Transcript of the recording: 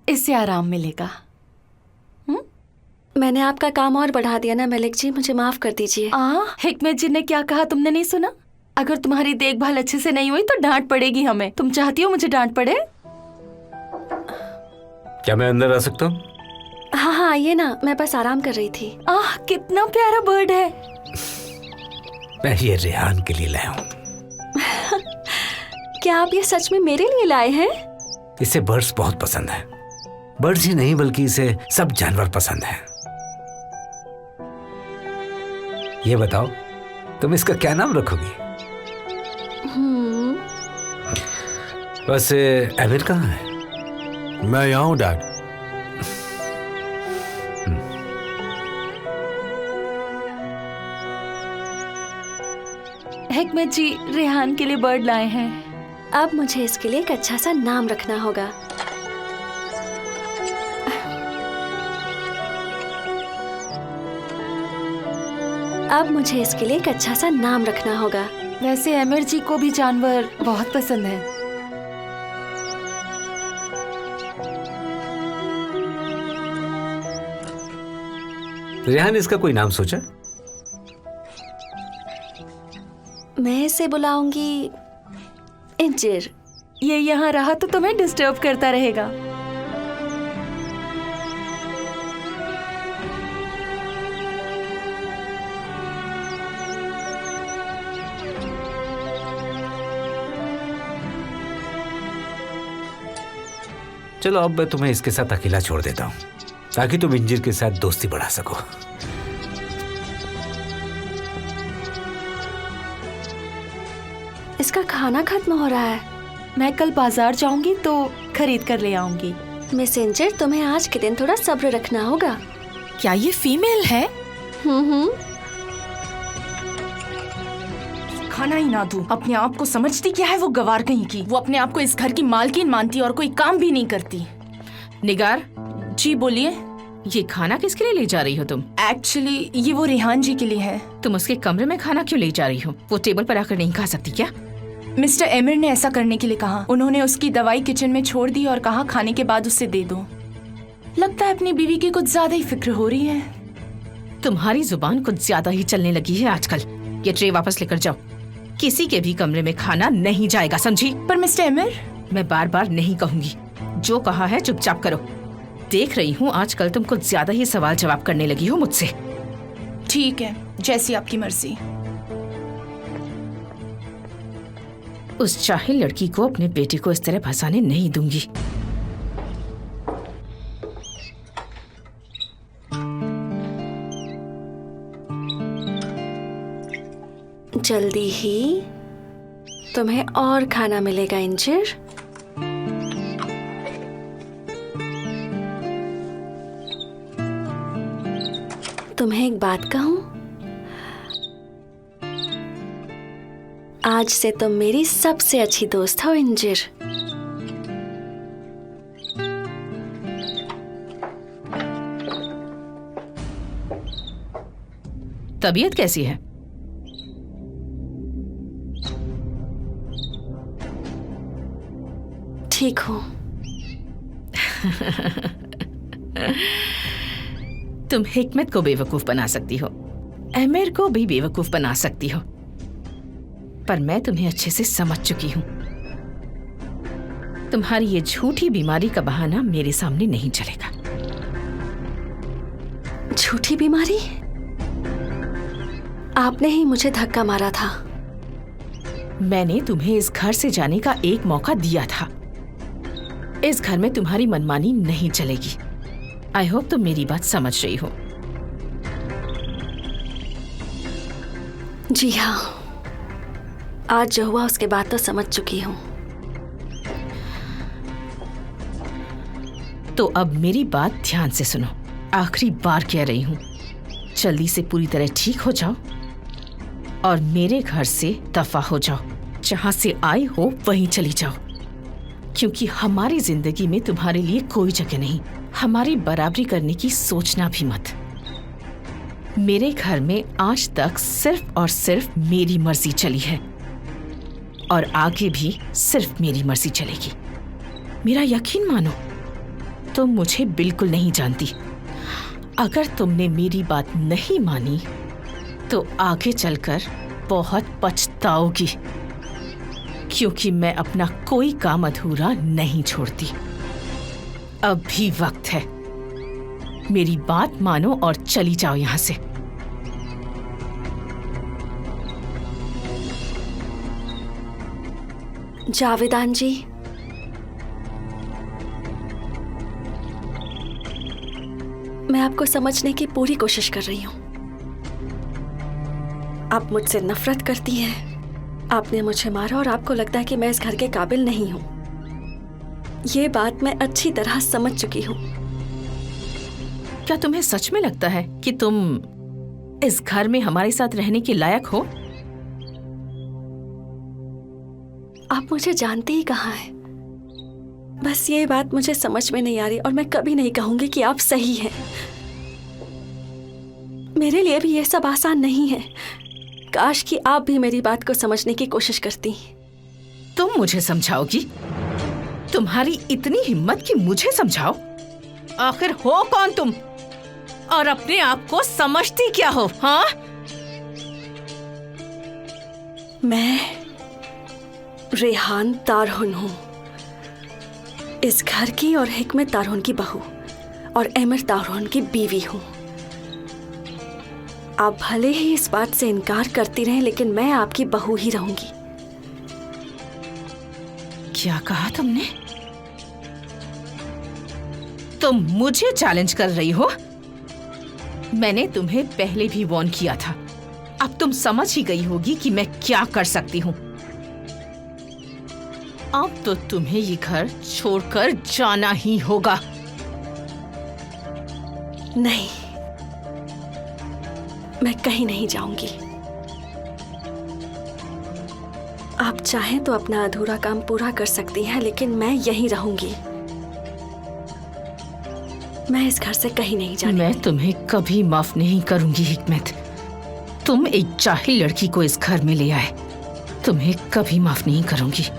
इससे आराम मिलेगा। मैंने आपका काम और बढ़ा दिया ना मलिक जी, मुझे माफ कर दीजिए। हिकमत जी ने क्या कहा तुमने नहीं सुना? अगर तुम्हारी देखभाल अच्छे से नहीं हुई तो डांट पड़ेगी हमें। तुम चाहती हो मुझे डांट पड़े? क्या मैं अंदर आ सकता हूँ? हाँ हाँ आइए ना, मैं बस आराम कर रही थी। कितना प्यारा बर्ड है। मैं ये रेहान के लिए लाया हूँ। क्या आप ये सच में मेरे लिए लाए हैं? इसे बर्ड्स बहुत पसंद है। बर्ड्स ही नहीं बल्कि इसे सब जानवर पसंद है। ये बताओ तुम इसका क्या नाम रखोगी? वैसे आमिर कहाँ है? मैं यहाँ हूँ डैड। हिकमत जी रेहान के लिए बर्ड लाए हैं। अब मुझे इसके लिए एक अच्छा सा नाम रखना होगा। अब मुझे इसके लिए एक अच्छा सा नाम रखना होगा। वैसे आमिर जी को भी जानवर बहुत पसंद है। रेहान इसका कोई नाम सोचा? मैं इसे बुलाऊंगी इंजिर। ये यहाँ रहा तो तुम्हें डिस्टर्ब करता रहेगा। चलो अब मैं तुम्हें इसके साथ अकेला छोड़ देता हूँ ताकि तुम इंजिर के साथ दोस्ती बढ़ा सको। इसका खाना खत्म हो रहा है। मैं कल बाजार जाऊंगी तो खरीद कर ले आऊंगी। मिस इंजिर, तुम्हें आज के दिन थोड़ा सब्र रखना होगा। क्या ये फीमेल है? खाना ही ना दूं। अपने आप को समझती क्या है वो गवार कहीं की। वो अपने आप को इस घर की मालकिन मानती और कोई काम भी नहीं करती। निगार, जी बोलिए। ये खाना किसके लिए ले जा रही हो तुम? एक्चुअली ये वो रेहान जी के लिए है। तुम उसके कमरे में खाना क्यों ले जा रही हो? वो टेबल पर आकर नहीं खा सकती क्या? मिस्टर आमिर ने ऐसा करने के लिए कहा। उन्होंने उसकी दवाई किचन में छोड़ दी और कहा खाने के बाद उसे दे दो। लगता है अपनी बीवी की कुछ ज्यादा ही फिक्र हो रही है। तुम्हारी जुबान कुछ ज्यादा ही चलने लगी है आजकल। ये ट्रे वापस लेकर जाओ। किसी के भी कमरे में खाना नहीं जाएगा, समझी? पर मिस्टर आमिर, मैं बार बार नहीं कहूंगी। जो कहा है चुपचाप करो। देख रही हूँ आजकल तुम कुछ ज्यादा ही सवाल जवाब करने लगी हो मुझसे। ठीक है, जैसी आपकी मर्जी। उस जाहिल लड़की को अपने बेटे को इस तरह फंसाने नहीं दूंगी। जल्दी ही तुम्हें और खाना मिलेगा इंजिर। तुम्हें एक बात कहूं, आज से तुम मेरी सबसे अच्छी दोस्त हो इंजिर। तबीयत कैसी है? ठीक हूं। तुम हिकमत को बेवकूफ बना सकती हो, आमिर को भी बेवकूफ बना सकती हो, पर मैं तुम्हें अच्छे से समझ चुकी हूं। तुम्हारी ये झूठी बीमारी का बहाना मेरे सामने नहीं चलेगा। झूठी बीमारी? आपने ही मुझे धक्का मारा था। मैंने तुम्हें इस घर से जाने का एक मौका दिया था। इस घर में तुम्हारी मनमानी नहीं चलेगी। आई होप तुम मेरी बात समझ रही हो। जी हाँ, आज जो हुआ उसके बाद तो समझ चुकी हूँ। तो अब मेरी बात ध्यान से सुनो। आखिरी बार कह रही हूँ, जल्दी से पूरी तरह ठीक हो जाओ और मेरे घर से दफा हो जाओ। जहां से आई हो वहीं चली जाओ, क्योंकि हमारी जिंदगी में तुम्हारे लिए कोई जगह नहीं। हमारी बराबरी करने की सोचना भी मत। मेरे घर में आज तक सिर्फ और सिर्फ मेरी मर्जी चली है और आगे भी सिर्फ मेरी मर्जी चलेगी। मेरा यकीन मानो, तुम मुझे बिल्कुल नहीं जानती। अगर तुमने मेरी बात नहीं मानी तो आगे चलकर बहुत पछताओगी, क्योंकि मैं अपना कोई काम अधूरा नहीं छोड़ती। अब भी वक्त है, मेरी बात मानो और चली जाओ यहां से। जावेदान जी, मैं आपको समझने की पूरी कोशिश कर रही हूं। आप मुझसे नफरत करती हैं। आपने मुझे मारा और आपको लगता है कि मैं इस घर के काबिल नहीं हूं। ये बात मैं अच्छी तरह समझ चुकी हूं। क्या तुम्हें सच में लगता है कि तुम इस घर में हमारे साथ रहने के लायक हो? आप मुझे जानते ही कहाँ हैं। बस ये बात मुझे समझ में नहीं आ रही और मैं कभी नहीं कहूंगी कि आप सही हैं। मेरे लिए भी ये सब आसान नहीं है। काश कि आप भी मेरी बात को समझने की कोशिश करती। तुम मुझे समझाओगी? तुम्हारी इतनी हिम्मत कि मुझे समझाओ? आखिर हो कौन तुम और अपने आप को समझती क्या हो? हाँ, मैं रेहान तारहुन हूँ, इस घर की और हिकमत तारहुन की बहू और एमिर तारहुन की बीवी हूँ। आप भले ही इस बात से इनकार करती रहें, लेकिन मैं आपकी बहू ही रहूंगी। क्या कहा तुमने? तुम मुझे चैलेंज कर रही हो? मैंने तुम्हें पहले भी वार्न किया था। अब तुम समझ ही गई होगी कि मैं क्या कर सकती हूँ। अब तो तुम्हें ये घर छोड़कर जाना ही होगा। नहीं, मैं कहीं नहीं जाऊंगी। आप चाहें तो अपना अधूरा काम पूरा कर सकती हैं, लेकिन मैं यहीं रहूंगी। मैं इस घर से कहीं नहीं जाने मैं वाली। तुम्हें कभी माफ नहीं करूंगी हिकमत। तुम एक जाहिल लड़की को इस घर में ले आए, तुम्हें कभी माफ नहीं करूंगी।